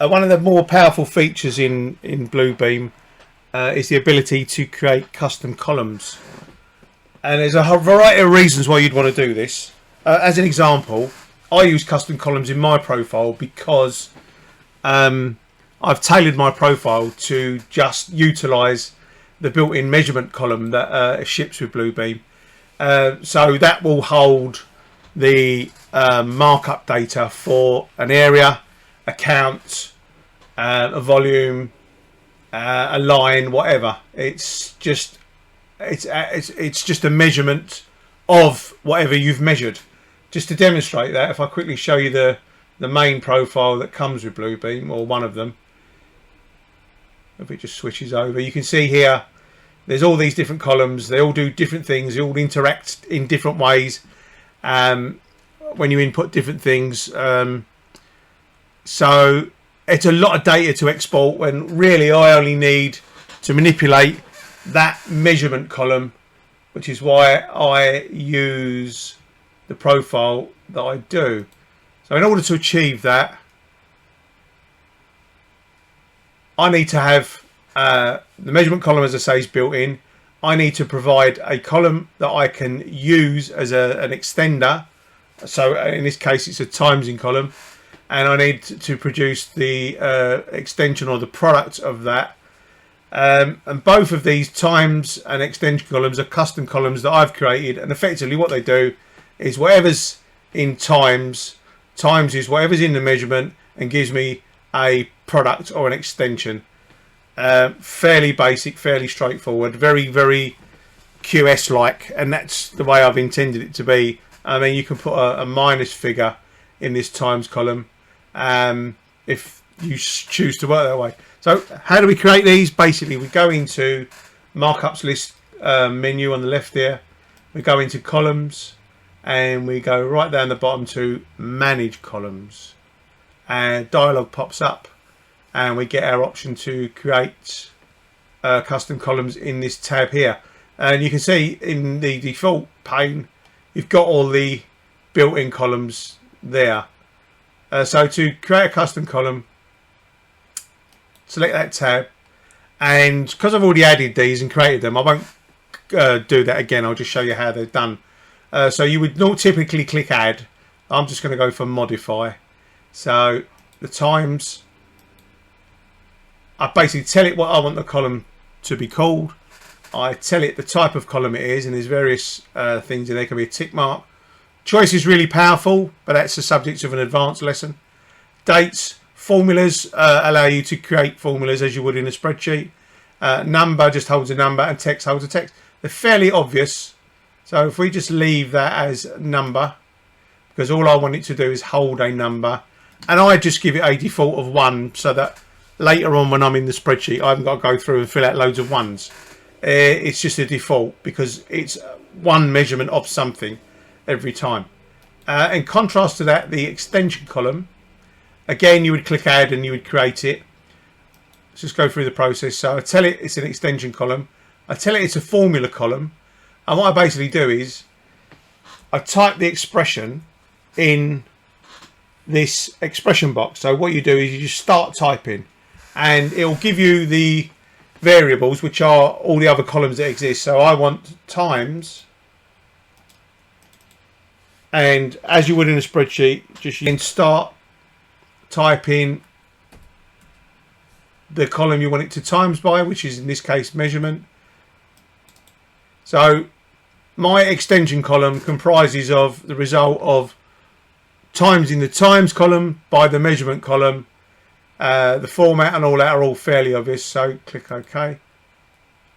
one of the more powerful features in bluebeam is the ability to create custom columns. And there's a variety of reasons why you'd want to do this. As an example, I use custom columns in my profile because I've tailored my profile to just utilise the built-in measurement column that ships with bluebeam. So that will hold the markup data for an area, a count, a volume, a line, whatever. It's just a measurement of whatever you've measured. Just to demonstrate that, if I quickly show you the main profile that comes with bluebeam, or one of them, if it just switches over, you can see here there's all these different columns. They all do different things. They all interact in different ways when you input different things. So it's a lot of data to export, when really I only need to manipulate that measurement column, which is why I use the profile that I do. So in order to achieve that, I need to have the measurement column, as I say, is built in. I need to provide a column that I can use as an extender. So in this case, it's a timesing column, and I need to produce the extension or the product of that. And both of these times and extension columns are custom columns that I've created, and effectively what they do is whatever's in times is whatever's in the measurement and gives me a product or an extension. Fairly basic, fairly straightforward, very, very QS like, and that's the way I've intended it to be. I mean, you can put a minus figure in this times column if you choose to work that way. So how do we create these? Basically, we go into markups list menu on the left there. We go into columns, and we go right down the bottom to manage columns, and dialog pops up, and we get our option to create custom columns in this tab here. And you can see in the default pane you've got all the built-in columns there. So to create a custom column, select that tab, and because I've already added these and created them, I won't do that again. I'll just show you how they're done. So you would not typically click add. I'm just going to go for modify. So the times, I basically tell it what I want the column to be called. I tell it the type of column it is, and there's various things in there. Can be a tick mark. Choice is really powerful, but that's the subject of an advanced lesson. Dates, formulas allow you to create formulas as you would in a spreadsheet. Number just holds a number, and text holds a text. They're fairly obvious. So if we just leave that as number, because all I want it to do is hold a number, and I just give it a default of 1, so that later on when I'm in the spreadsheet I haven't got to go through and fill out loads of ones. It's just a default because it's one measurement of something every time. In contrast to that, the extension column, again you would click add and you would create it. Let's just go through the process. So I tell it it's an extension column, I tell it it's a formula column, and what I basically do is I type the expression in this expression box. So what you do is you just start typing, and it will give you the variables, which are all the other columns that exist. So I want times, and as you would in a spreadsheet, just you can start typing the column you want it to times by, which is in this case measurement. So my extension column comprises of the result of times in the times column by the measurement column. The format and all that are all fairly obvious, so click OK.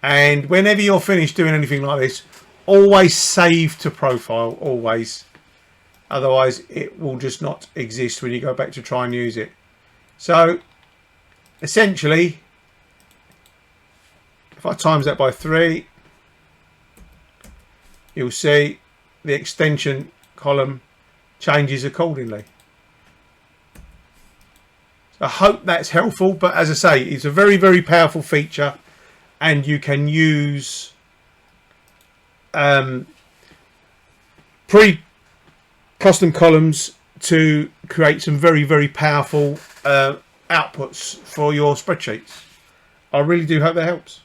And whenever you're finished doing anything like this, always save to profile, always. Otherwise it will just not exist when you go back to try and use it. So essentially, if I times that by 3, you'll see the extension column changes accordingly. I hope that's helpful, but as I say, it's a very, very powerful feature, and you can use pre-custom columns to create some very, very powerful outputs for your spreadsheets. I really do hope that helps.